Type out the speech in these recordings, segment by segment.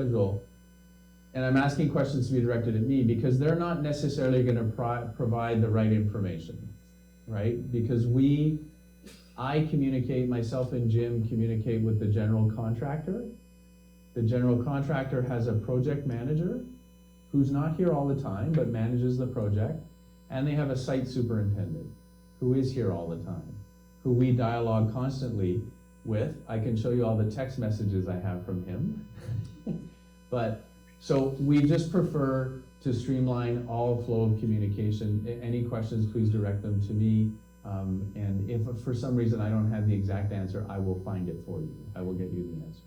schedule, and I'm asking questions to be directed at me because they're not necessarily gonna provide the right information, right? Because I communicate, myself and Jim communicate with the general contractor. The general contractor has a project manager who's not here all the time, but manages the project. And they have a site superintendent who is here all the time, who we dialogue constantly with. I can show you all the text messages I have from him. But, so we just prefer to streamline all flow of communication. Any questions, please direct them to me. And if for some reason I don't have the exact answer, I will find it for you. I will get you the answer.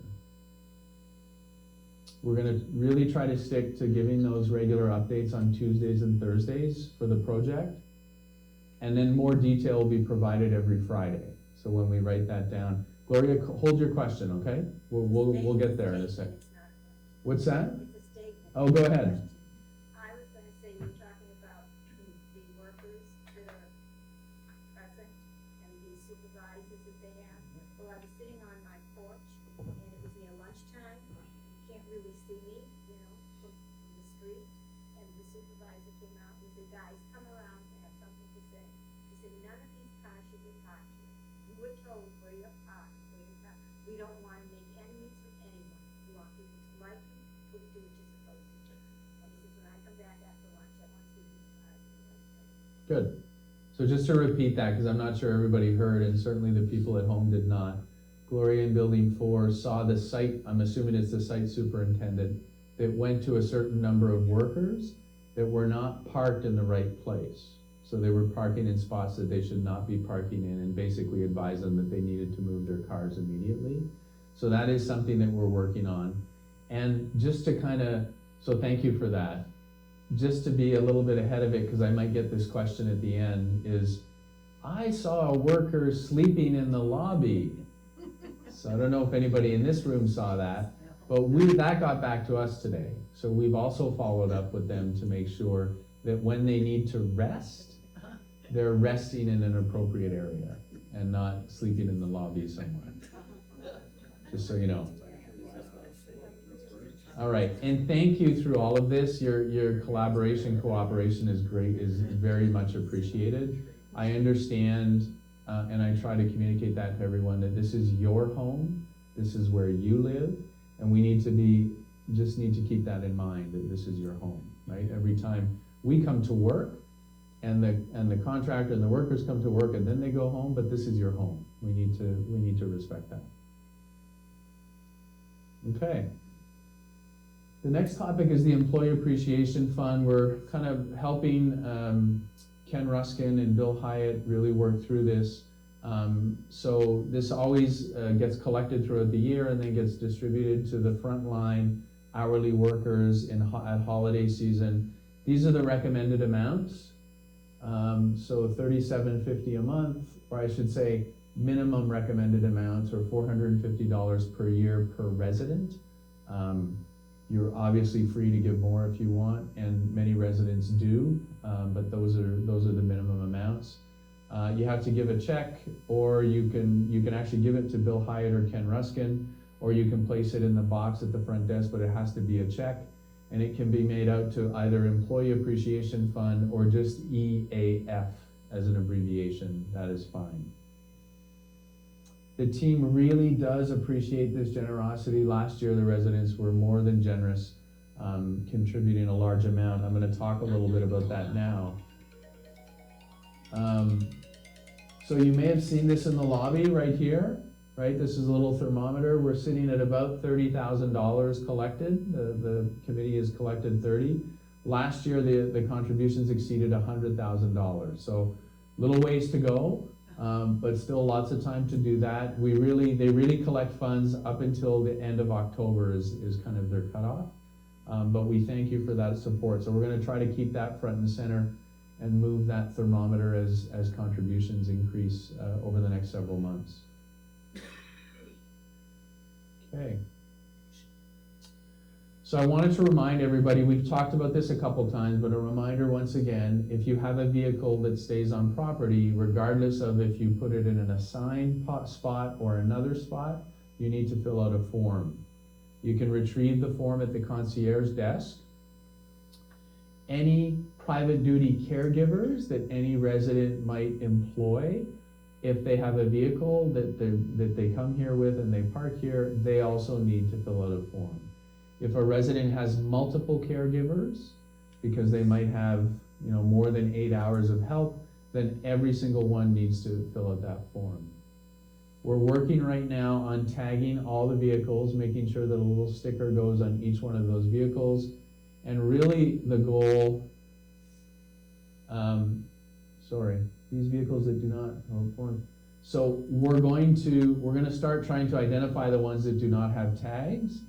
We're gonna really try to stick to giving those regular updates on Tuesdays and Thursdays for the project. And then more detail will be provided every Friday. So when we write that down, Gloria, hold your question, okay? We'll get there in a second. What's that? It's a statement. Oh, go ahead. I was gonna say, you're talking about the workers that are present and the supervisors that they have. Well, I was sitting on my porch and it was near lunchtime. You can't really see me, you know, from the street. And the supervisor came out and said, guys, come around, I have something to say. He said, none of these cars should be parked here. You were told where you're parked, where you're parked. We don't wanna make enemies with anyone. We want people to like you, to do what you're supposed to do. And he says, when I come back after lunch, I want to see these cars in the right place. Good. So just to repeat that, because I'm not sure everybody heard, and certainly the people at home did not. Gloria in Building 4 saw the site, I'm assuming it's the site superintendent, that went to a certain number of workers that were not parked in the right place. So they were parking in spots that they should not be parking in, and basically advised them that they needed to move their cars immediately. So that is something that we're working on. And just to kind of, so thank you for that. Just to be a little bit ahead of it, because I might get this question at the end, is I saw a worker sleeping in the lobby. So I don't know if anybody in this room saw that, but that got back to us today. So we've also followed up with them to make sure that when they need to rest, they're resting in an appropriate area and not sleeping in the lobby somewhere. Just so you know. All right, and thank you through all of this. Your collaboration, cooperation is great, is very much appreciated. I understand, and I try to communicate that to everyone, that this is your home, this is where you live, and we just need to keep that in mind, that this is your home, right? Every time we come to work, and the contractor and the workers come to work, and then they go home, but this is your home. We need to respect that. Okay. The next topic is the Employee Appreciation Fund. We're kind of helping Ken Ruskin and Bill Hyatt really work through this. So this always gets collected throughout the year and then gets distributed to the frontline hourly workers at holiday season. These are the recommended amounts. So $37.50 a month, or I should say minimum recommended amounts, or $450 per year per resident. You're obviously free to give more if you want, and many residents do, but those are the minimum amounts. You have to give a check, or you can actually give it to Bill Hyatt or Ken Ruskin, or you can place it in the box at the front desk, but it has to be a check, and it can be made out to either Employee Appreciation Fund or just EAF as an abbreviation. That is fine. The team really does appreciate this generosity. Last year, the residents were more than generous, contributing a large amount. I'm going to talk a little bit about that now. So you may have seen this in the lobby right here, right? This is a little thermometer. We're sitting at about $30,000 collected. The committee has collected 30. Last year, the contributions exceeded $100,000. So little ways to go. But still lots of time to do that. They really collect funds up until the end of October is kind of their cutoff. But we thank you for that support. So we're going to try to keep that front and center and move that thermometer as contributions increase over the next several months. Okay. So I wanted to remind everybody, we've talked about this a couple times, but a reminder once again, if you have a vehicle that stays on property, regardless of if you put it in an assigned spot or another spot, you need to fill out a form. You can retrieve the form at the concierge desk. Any private duty caregivers that any resident might employ, if they have a vehicle that they come here with and they park here, they also need to fill out a form. If a resident has multiple caregivers, because they might have, more than 8 hours of help, then every single one needs to fill out that form. We're working right now on tagging all the vehicles, making sure that a little sticker goes on each one of those vehicles. And really the goal, these vehicles that do not have form. So we're going to start trying to identify the ones that do not have tags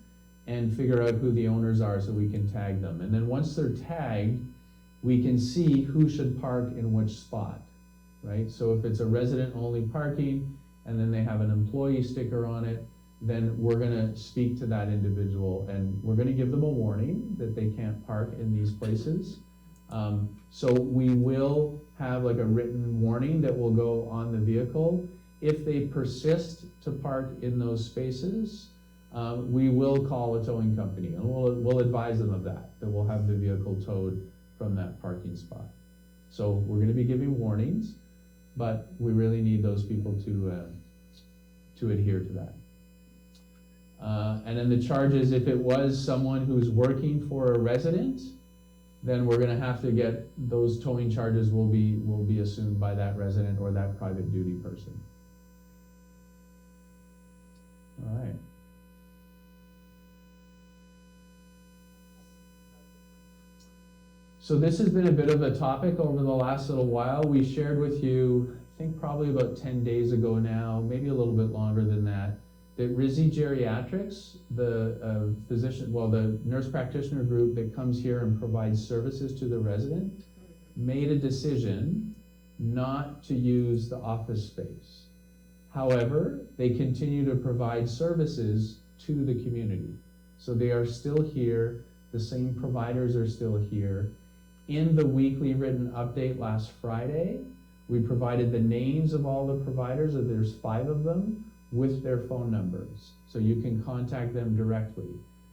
and figure out who the owners are so we can tag them. And then once they're tagged, we can see who should park in which spot, right? So if it's a resident-only parking and then they have an employee sticker on it, then we're gonna speak to that individual and we're gonna give them a warning that they can't park in these places. So we will have like a written warning that will go on the vehicle. If they persist to park in those spaces, we will call a towing company and we'll advise them of that we'll have the vehicle towed from that parking spot. So we're gonna be giving warnings, but we really need those people to adhere to that. And then the charges, if it was someone who's working for a resident, then we're gonna have to get, those towing charges will be assumed by that resident or that private duty person. All right. So this has been a bit of a topic over the last little while. We shared with you, I think probably about 10 days ago now, maybe a little bit longer than that RISI Geriatrics, the the nurse practitioner group that comes here and provides services to the resident, made a decision not to use the office space. However, they continue to provide services to the community. So they are still here, the same providers are still here. In the weekly written update last Friday, we provided the names of all the providers, there's 5 of them, with their phone numbers. So you can contact them directly.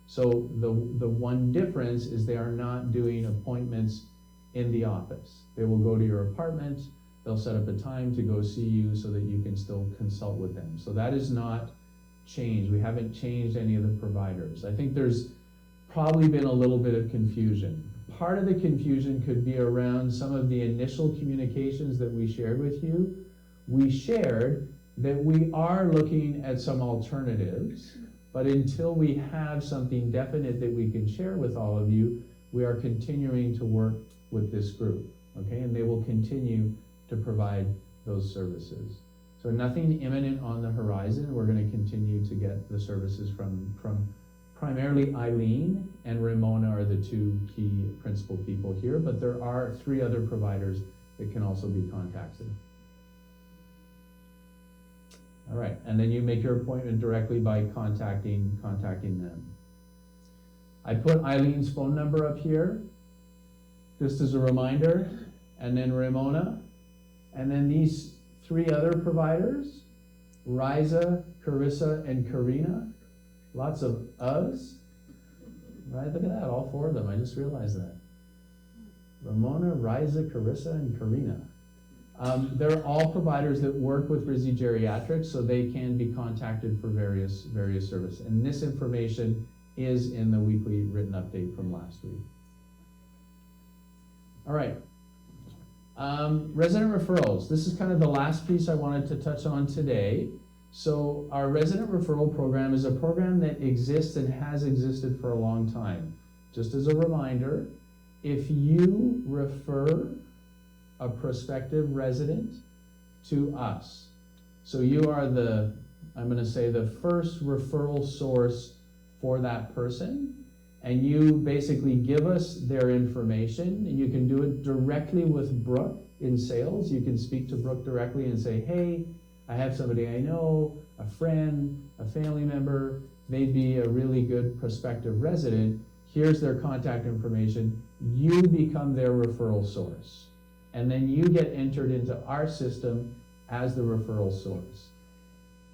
So the one difference is they are not doing appointments in the office. They will go to your apartment, they'll set up a time to go see you so that you can still consult with them. So that is not changed. We haven't changed any of the providers. I think there's probably been a little bit of confusion. Part of the confusion could be around some of the initial communications that we shared with you. We shared that we are looking at some alternatives, but until we have something definite that we can share with all of you, we are continuing to work with this group, okay? And they will continue to provide those services. So nothing imminent on the horizon. We're gonna continue to get the services from primarily Eileen and Ramona are the 2 key principal people here, but there are 3 other providers that can also be contacted. All right, and then you make your appointment directly by contacting them. I put Eileen's phone number up here, just as a reminder, and then Ramona, and then these 3 other providers, Riza, Carissa, and Karina. Lots of us, right? Look at that, all 4 of them, I just realized that. Ramona, Riza, Carissa, and Karina. They're all providers that work with RISI Geriatrics, so they can be contacted for various services. And this information is in the weekly written update from last week. All right. Resident referrals. This is kind of the last piece I wanted to touch on today. So our resident referral program is a program that exists and has existed for a long time. Just as a reminder, if you refer a prospective resident to us, so you are I'm gonna say the first referral source for that person, and you basically give us their information, and you can do it directly with Brooke in sales. You can speak to Brooke directly and say, hey, I have somebody I know, a friend, a family member, they'd be a really good prospective resident. Here's their contact information. You become their referral source. And then you get entered into our system as the referral source.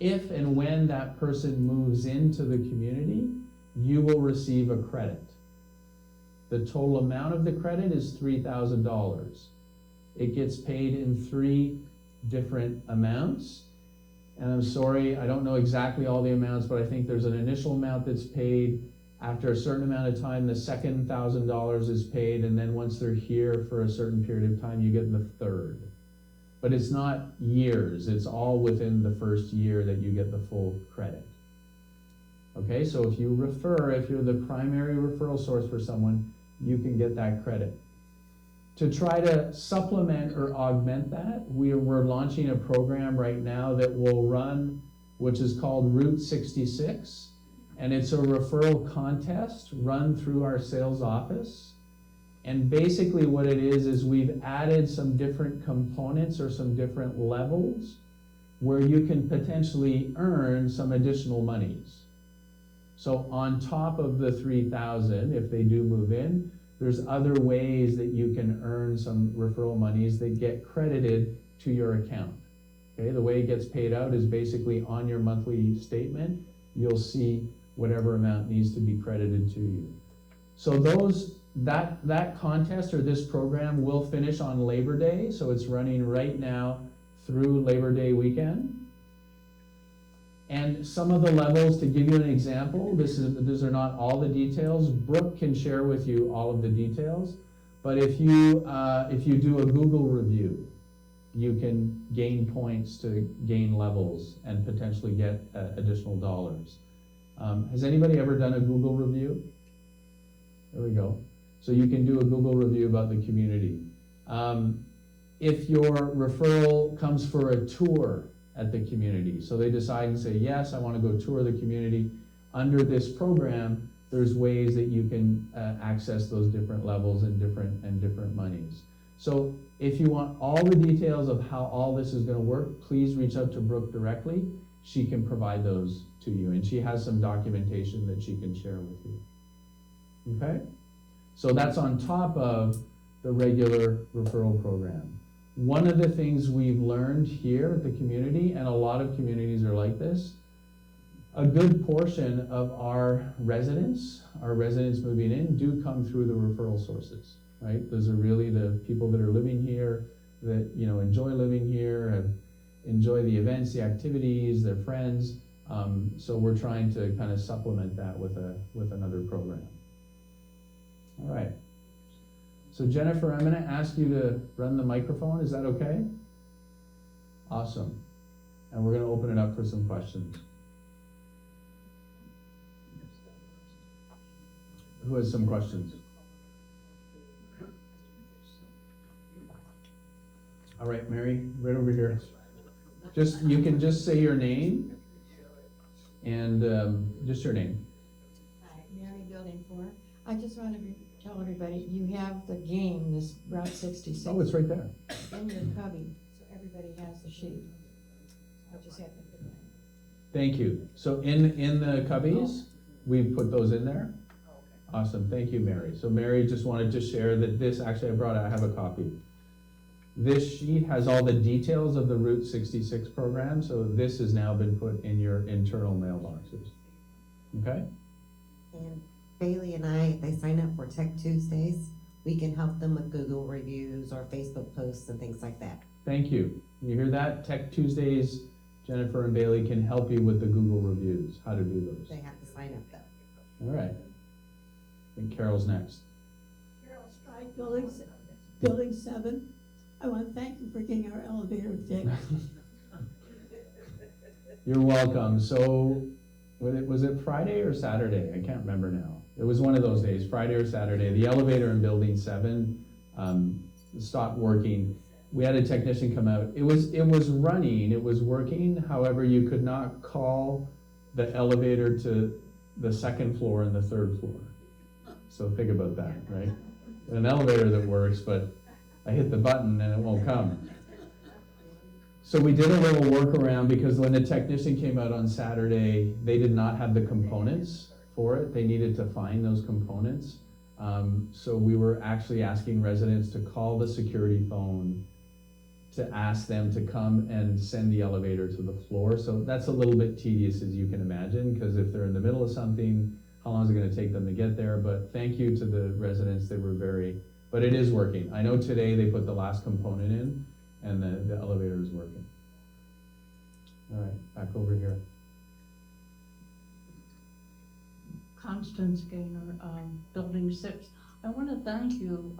If and when that person moves into the community, you will receive a credit. The total amount of the credit is $3,000. It gets paid in 3 different amounts. And I'm sorry, I don't know exactly all the amounts, but I think there's an initial amount that's paid. After a certain amount of time, the second $1,000 is paid, and then once they're here for a certain period of time, you get the third. But it's not years, it's all within the first year that you get the full credit. Okay, so if you refer, if you're the primary referral source for someone, you can get that credit. To try to supplement or augment that, we're launching a program right now that will run, which is called Route 66. And it's a referral contest run through our sales office. And basically what it is we've added some different components or some different levels where you can potentially earn some additional monies. So on top of the $3,000, if they do move in, there's other ways that you can earn some referral monies that get credited to your account. Okay, the way it gets paid out is basically on your monthly statement, you'll see whatever amount needs to be credited to you. So that contest or this program will finish on Labor Day, so it's running right now through Labor Day weekend. And some of the levels, to give you an example, these are not all the details. Brooke can share with you all of the details, but if you do a Google review, you can gain points to gain levels and potentially get additional dollars. Has anybody ever done a Google review? There we go. So you can do a Google review about the community. If your referral comes for a tour at the community, so they decide and say, yes, I want to go tour the community, under this program, there's ways that you can access those different levels and different monies. So if you want all the details of how all this is going to work, please reach out to Brooke directly. She can provide those to you, and she has some documentation that she can share with you. Okay? So that's on top of the regular referral program. One of the things we've learned here at the community, and a lot of communities are like this, a good portion of our residents moving in do come through the referral sources, right? Those are really the people that are living here, that enjoy living here, enjoy the events, the activities, their friends. So we're trying to kind of supplement that with another program. All right. So Jennifer, I'm going to ask you to run the microphone. Is that okay? Awesome. And we're going to open it up for some questions. Who has some questions? All right, Mary, right over here. You can just say your name and just your name. Hi, Mary, Building 4. I just want to tell everybody, you have the game, this Route 66. Oh, it's right there. In your cubby, so everybody has the sheet. I just have to put that. Thank you. So in the cubbies, we've put those in there. Awesome, thank you, Mary. So Mary just wanted to share that this, actually I have a copy. This sheet has all the details of the Route 66 program, so this has now been put in your internal mailboxes. Okay? And Bailey and they sign up for Tech Tuesdays. We can help them with Google reviews or Facebook posts and things like that. Thank you. You hear that? Tech Tuesdays, Jennifer and Bailey can help you with the Google reviews, how to do those. They have to sign up though. All right. I think Carol's next. Carol Strike, Building 7. I want to thank you for getting our elevator fixed. You're welcome. So, was it Friday or Saturday? I can't remember now. It was one of those days, Friday or Saturday. The elevator in Building 7 stopped working. We had a technician come out. It was running, it was working. However, you could not call the elevator to the second floor and the third floor. So think about that, right? An elevator that works, but I hit the button and it won't come. So we did a little workaround, because when the technician came out on Saturday, they did not have the components for it. They needed to find those components. So we were actually asking residents to call the security phone to ask them to come and send the elevator to the floor. So that's a little bit tedious, as you can imagine, because if they're in the middle of something, how long is it gonna take them to get there, but thank you to the residents, they were but it is working. I know today they put the last component in, and the elevator is working. All right, back over here. Constance Gaynor, Building 6. I want to thank you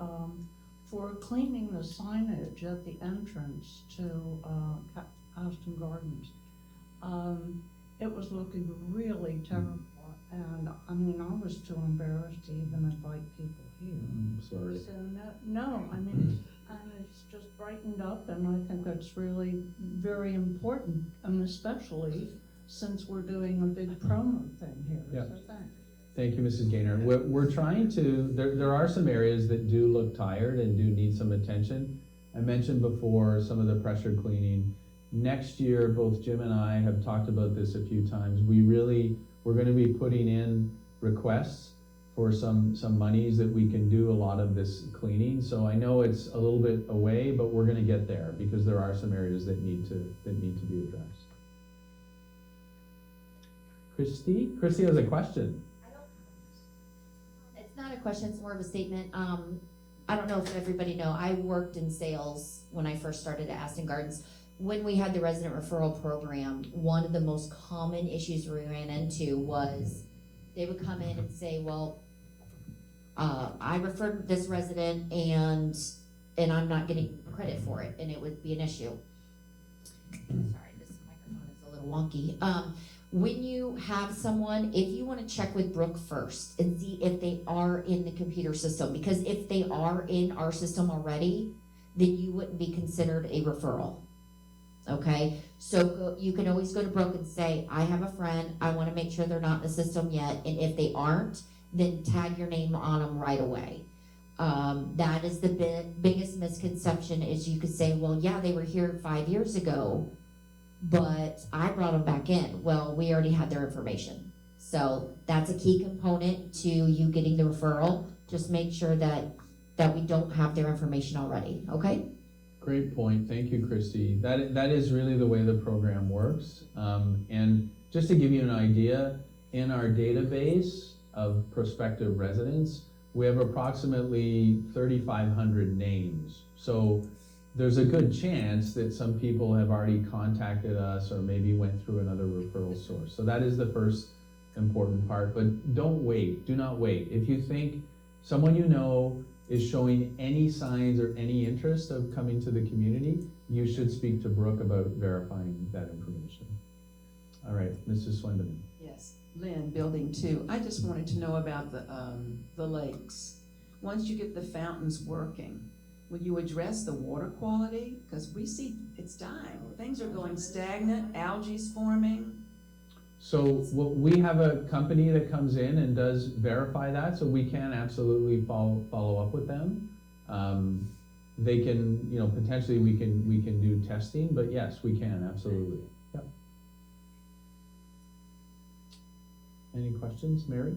for cleaning the signage at the entrance to Austin Gardens. It was looking really terrible, and I mean, I was too embarrassed to even invite people here. I'm sorry. So no, I mean, and it's just brightened up, and I think that's really very important, and especially since we're doing a big promo thing here, Yeah. so thanks. Thank you, Mrs. Gaynor. We're trying to, there are some areas that do look tired and do need some attention. I mentioned before some of the pressure cleaning. Next year, both Jim and I have talked about this a few times. We're gonna be putting in requests for some monies that we can do a lot of this cleaning. So I know it's a little bit away, but we're gonna get there because there are some areas that need to be addressed. Christy has a question. It's not a question, it's more of a statement. I don't know if everybody know, I worked in sales when I first started at Aston Gardens. When we had the resident referral program, one of the most common issues we ran into was they would come in and say, well, I referred this resident and I'm not getting credit for it, and it would be an issue. Sorry, this microphone is a little wonky. When you have someone, if you want to check with Brooke first and see if they are in the computer system, because if they are in our system already, then you wouldn't be considered a referral. Okay, so you can always go to Brooke and say, I have a friend, I want to make sure they're not in the system yet, and if they aren't, then tag your name on them right away. That is the biggest misconception, is you could say, well, yeah, they were here 5 years ago, but I brought them back in. Well, we already had their information. So that's a key component to you getting the referral. Just make sure that we don't have their information already, okay? Great point. Thank you, Christy. That is really the way the program works. And just to give you an idea, in our database of prospective residents, we have approximately 3,500 names. So there's a good chance that some people have already contacted us or maybe went through another referral source. So that is the first important part, but don't wait, do not wait. If you think someone you know is showing any signs or any interest of coming to the community, you should speak to Brooke about verifying that information. All right, Mrs. Swindon. Yes, Lynn, Building 2. I just wanted to know about the lakes. Once you get the fountains working, will you address the water quality? Because we see it's dying. Things are going stagnant, algae's forming. So we have a company that comes in and does verify that, so we can absolutely follow up with them. They can, potentially we can do testing, but yes, we can, absolutely. Yep. Any questions, Mary?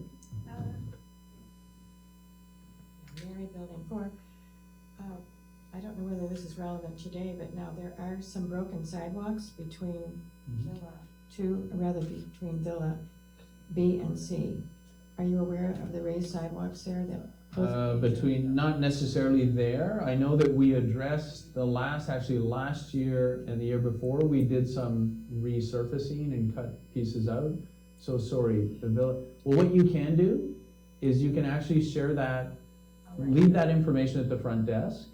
Mary, Building 4. I don't know whether this is relevant today, but now there are some broken sidewalks between between Villa B and C. Are you aware of the raised sidewalks there Between, not necessarily there. I know that we addressed last year and the year before, we did some resurfacing and cut pieces out. So sorry, the Villa, well, what you can do is you can actually share that, leave that information at the front desk,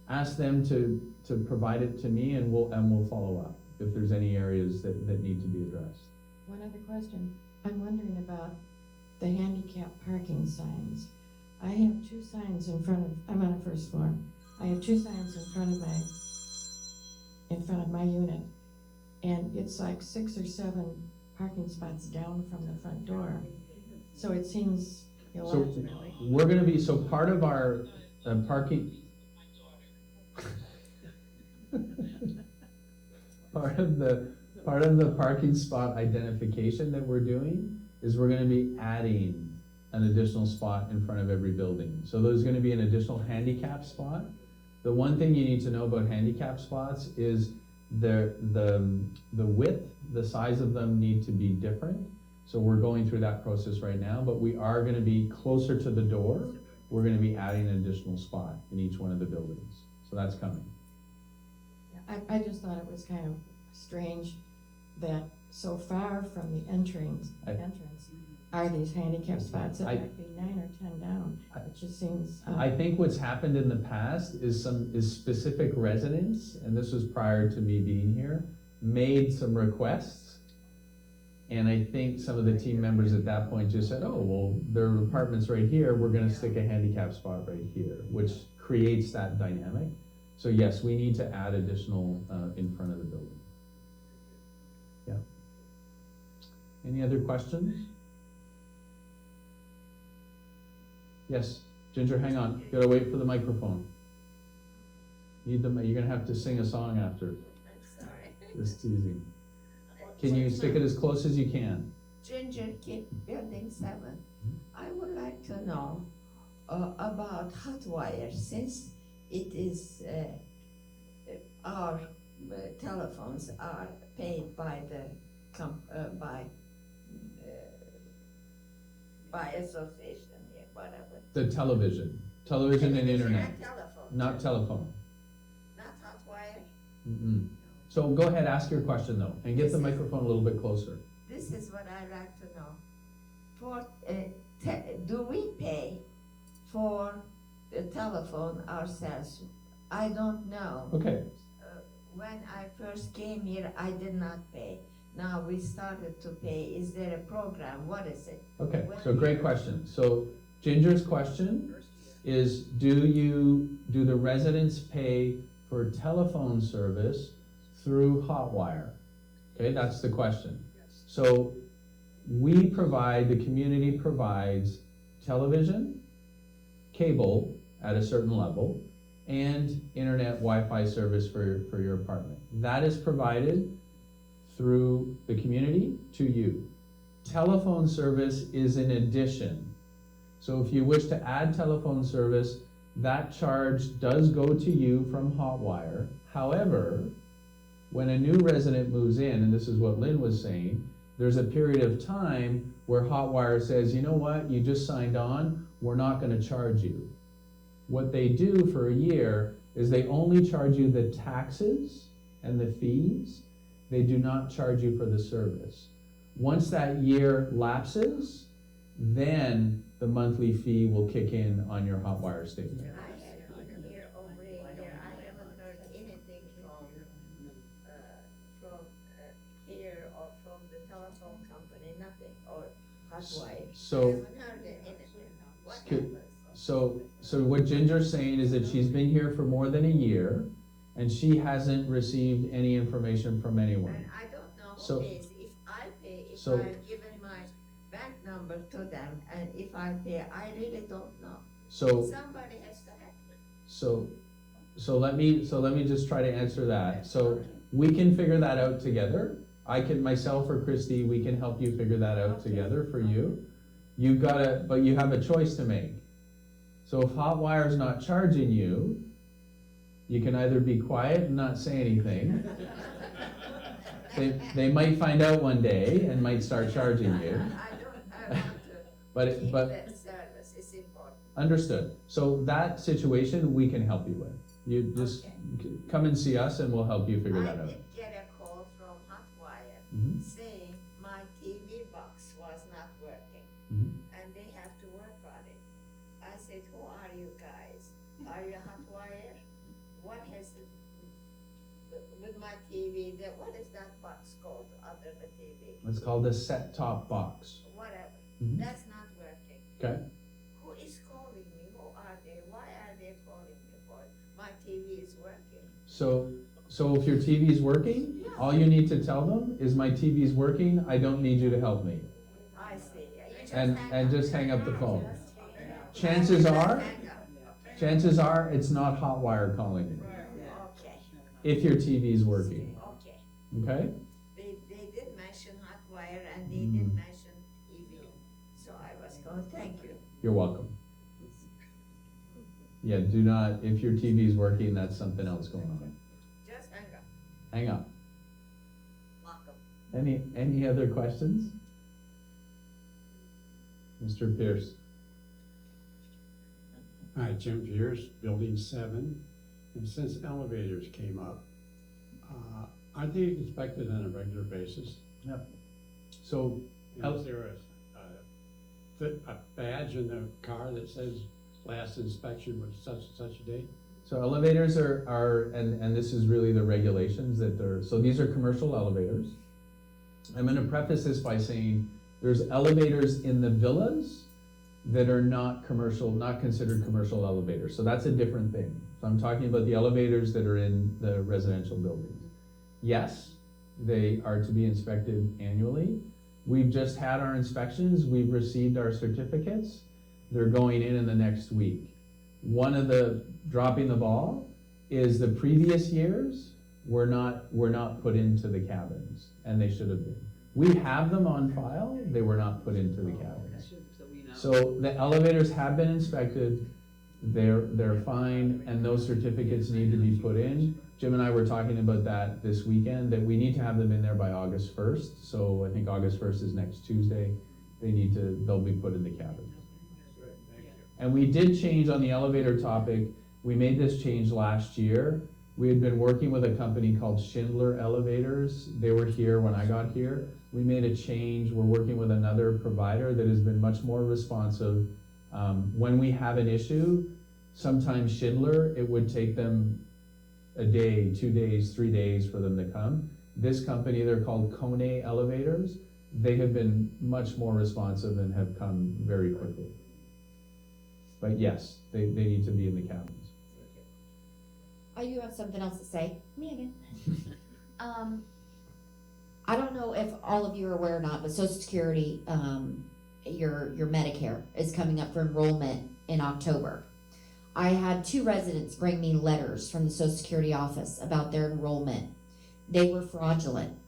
ask them to provide it to me, and we'll follow up if there's any areas that need to be addressed. One other question. I'm wondering about the handicap parking signs. I have two signs I'm on a first floor. I have two signs in front of my unit, and it's like 6 or 7 parking spots down from the front door. So it seems illogical. We're gonna be, so part of our parking, part of the parking spot identification that we're doing is we're gonna be adding an additional spot in front of every building. So there's gonna be an additional handicap spot. The one thing you need to know about handicap spots is the width, the size of them need to be different. So we're going through that process right now, but we are gonna be closer to the door. We're gonna be adding an additional spot in each one of the buildings. So that's coming. I just thought it was kind of strange that so far from the entrance are these handicap spots that might be 9 or 10 down. It just seems, I think what's happened in the past is specific residents, and this was prior to me being here, made some requests. And I think some of the team members at that point just said, oh, well, there are apartments right here, we're gonna stick a handicap spot right here, which creates that dynamic. So yes, we need to add additional in front of the building. Yeah. Any other questions? Yes, Ginger, hang on, you gotta wait for the microphone. You're gonna have to sing a song after. I'm sorry. Just teasing. Can you stick it as close as you can? Ginger Kid Building 7. I would like to know about hot wire, since it is our telephones are paid by the by association, yeah, whatever. The television and internet, Not telephone. not telephone. Not hot wire. Mm-mm. So go ahead, ask your question though, and get the microphone a little bit closer. This is what I like to know. For do we pay for the telephone ourselves? I don't know. Okay, When I first came here, I did not pay. Now we started to pay. Is there a program? What is it? okay, so great question. So Ginger's question is, do the residents pay for telephone service through Hotwire? Okay, that's the question. So we provide, the community provides television, cable at a certain level, and internet Wi-Fi service for your apartment. That is provided through the community to you. Telephone service is an addition. So if you wish to add telephone service, that charge does go to you from Hotwire. However, when a new resident moves in, and this is what Lynn was saying, there's a period of time where Hotwire says, you know what, you just signed on, we're not gonna charge you. What they do for a year is they only charge you the taxes and the fees. They do not charge you for the service. Once that year lapses, then the monthly fee will kick in on your Hotwire statement. I have been here over a year. I haven't heard anything from here or from the telephone company, nothing, or Hotwire. So- I haven't heard anything. What happens? So what Ginger's saying is that she's been here for more than a year, and she hasn't received any information from anyone. And I don't know So- who pays. If I pay, if so- I've given my bank number to them, and if I pay, I really don't know. So, Somebody has to help me. so let me just try to answer that. So we can figure that out together. I can, myself or Christy, we can help you figure that out together for you. But you have a choice to make. So if Hotwire's not charging you, you can either be quiet and not say anything. They might find out one day and might start charging you. I want to But, keep but, that service, it's important. understood. So that situation, we can help you with. You just come and see us and we'll help you figure that I out. did get a call from Hotwire Mhm. saying my TV box was not working, Mhm. and they have to work on it. I said, who are you guys? Are you Hotwire? What has it, with my TV, what is that box called under the TV? It's called a set-top box. Whatever, Mhm. that's not working. Okay? Who is calling me? Who are they? Why are they calling me for it? My TV is working. So if your TV is working, all you need to tell them is my TV is working, I don't need you to help me. I see. You just And hang up. just hang up the phone. Just hang up. Chances are, Hang up. chances are it's not Hotwire calling you, Okay, if your TV is working, okay. okay? They did mention Hotwire and they Mm. did mention TV, so I was going, thank you. You're welcome. Yeah, do not, if your TV is working, that's something else going on. Just hang up, Hang up. lock 'em. Any other questions? Mr. Pierce. Hi, Jim Pierce, Building 7. And since elevators came up, are they inspected on a regular basis? So, And is there a badge in the car that says last inspection was such and such a date? so elevators and this is really the regulations that so these are commercial elevators. I'm gonna preface this by saying there's elevators in the villas that are not commercial, not considered commercial elevators, so that's a different thing. So I'm talking about the elevators that are in the residential buildings. Yes, they are to be inspected annually. We've just had our inspections, we've received our certificates, they're going in the next week. One of the, dropping the ball, is the previous years were not put into the cabins, and they should have been. We have them on file, they were not put into the cabins. So the elevators have been inspected, they're fine, and those certificates need to be put in. Jim and I were talking about that this weekend, that we need to have them in there by August 1st, so I think August 1st is next Tuesday. They'll be put in the cabins. And we did change on the elevator topic, we made this change last year. We had been working with a company called Schindler Elevators, they were here when I got here. We made a change, we're working with another provider that has been much more responsive. When we have an issue, sometimes Schindler, it would take them a day, 2 days, 3 days for them to come. This company, they're called Kone Elevators, they have been much more responsive and have come very quickly. But yes, they need to be in the cabins. I do have something else to say. Me again. I don't know if all of you are aware or not, but Social Security, your Medicare is coming up for enrollment in October. I had 2 residents bring me letters from the Social Security office about their enrollment. They were fraudulent.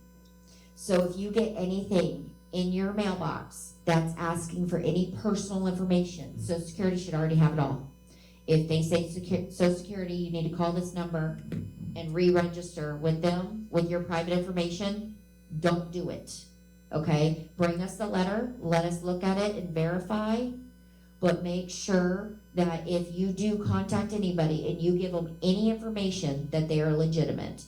So if you get anything in your mailbox that's asking for any personal information, Social Security should already have it all. If they say Social Security, you need to call this number and re-register with them with your private information, don't do it, okay? Bring us the letter, let us look at it and verify, but make sure that if you do contact anybody and you give them any information, that they are legitimate.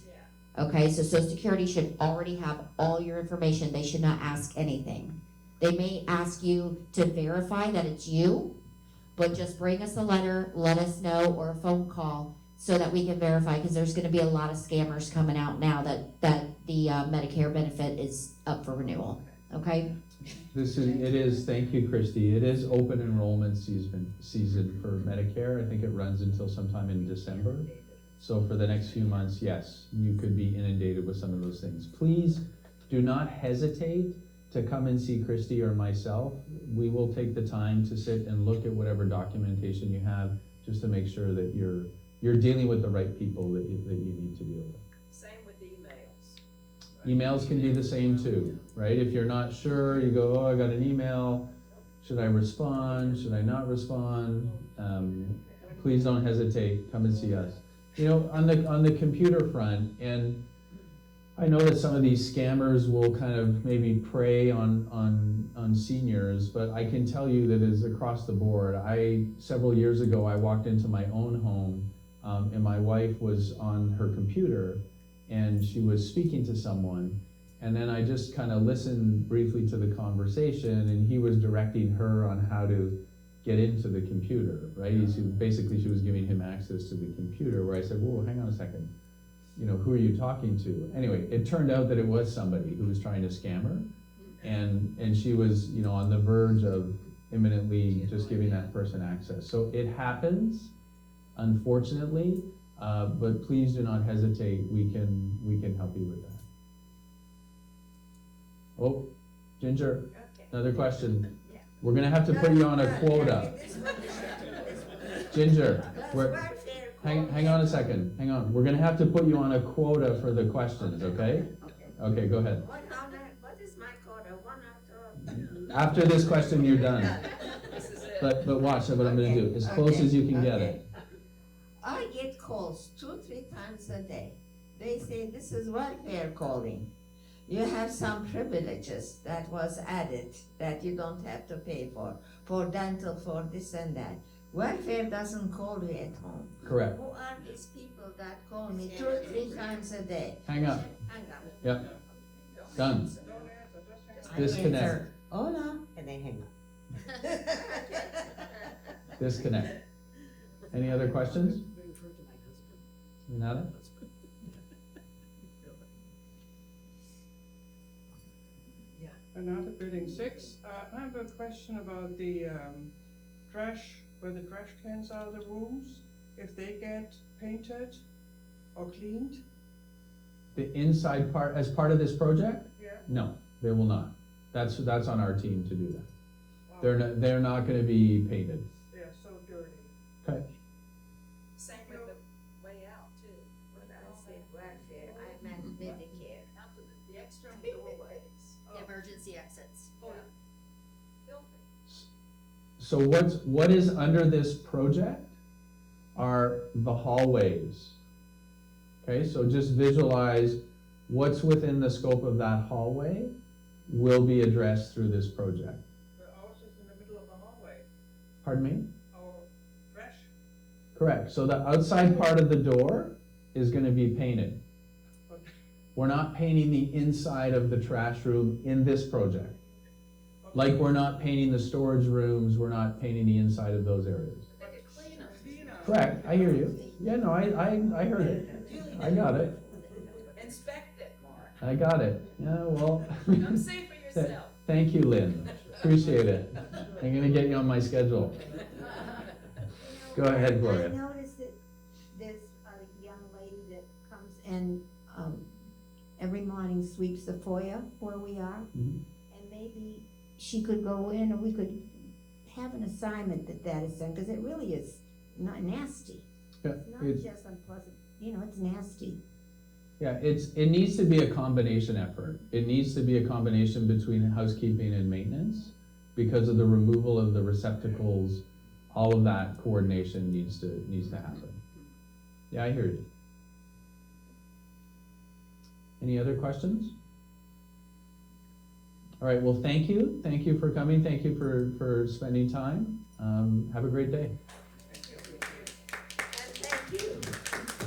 Okay, so Social Security should already have all your information, they should not ask anything. They may ask you to verify that it's you, but just bring us a letter, let us know, or a phone call so that we can verify, because there's gonna be a lot of scammers coming out now that the Medicare benefit is up for renewal, okay? Thank you, Christy, it is open enrollment season for Medicare. I think it runs until sometime in December. So for the next few months, yes, you could be inundated with some of those things. Please do not hesitate to come and see Christy or myself. We will take the time to sit and look at whatever documentation you have, just to make sure that you're dealing with the right people that you need to deal with. Same with emails. Emails can be the same too, right? If you're not sure, you go, oh, I got an email, should I respond, should I not respond? Please don't hesitate, come and see us. You know, on the computer front, and I know that some of these scammers will kind of maybe prey on seniors, but I can tell you that it's across the board. Several years ago, I walked into my own home, and my wife was on her computer, and she was speaking to someone, and then I just kind of listened briefly to the conversation, and he was directing her on how to get into the computer, right? Basically, she was giving him access to the computer, where I said, whoa, hang on a second. You know, who are you talking to? Anyway, it turned out that it was somebody who was trying to scam her, and she was, you know, on the verge of imminently just giving that person access. So it happens, unfortunately, but please do not hesitate. We can help you with that. Oh, Ginger, another question. We're gonna have to put you on a quota. Ginger, hang on a second, hang on. We're gonna have to put you on a quota for the questions, okay? Okay, go ahead. What is my quota? 1 after? After this question, you're done. But watch what I'm gonna do, as close as you can get it. I get calls 2-3 times a day. They say this is welfare calling. you have some privileges that was added that you don't have to pay for dental, for this and that. Welfare doesn't call you at home. Correct. Who are these people that call me 2-3 times a day? Hang up. Hang up. Yep. Done. I Disconnect. answer, hola, and they hang up. Disconnect. Any other questions? Renata? Another building 6. I have a question about the trash, where the trash cans are, the rooms, if they get painted or cleaned. The inside part, as part of this project? Yeah. No, they will not. That's on our team to do that. Wow. They're not gonna be painted. They're so dirty. Okay. Same with the way out too. When I said welfare, I meant Medicare. Out to the external doorways. The emergency exits. Oh, filthy. So what is under this project are the hallways. Okay, so just visualize what's within the scope of that hallway will be addressed through this project. But ours is in the middle of the hallway. Pardon me? Our trash, Correct, so the outside part of the door is gonna be painted. We're not painting the inside of the trash room in this project. Like we're not painting the storage rooms, we're not painting the inside of those areas. Like a cleaner. Correct, I hear you. Yeah, no, I heard it. I got it. Inspect it, Mark. I got it. Yeah, well. Come see for yourself. Thank you, Lynn. Appreciate it. I'm gonna get you on my schedule. Go ahead, I Gloria. noticed that there's a young lady that comes and, every morning sweeps the foyer where we are. Mhm. And maybe she could go in, or we could have an assignment that is done, because it really is not nasty. Yeah, It's not it- just unpleasant, it's nasty. Yeah, it needs to be a combination effort. It needs to be a combination between housekeeping and maintenance because of the removal of the receptacles. All of that coordination needs to happen. Yeah, I hear you. Any other questions? All right, well, thank you. Thank you for coming. Thank you for spending time. Have a great day.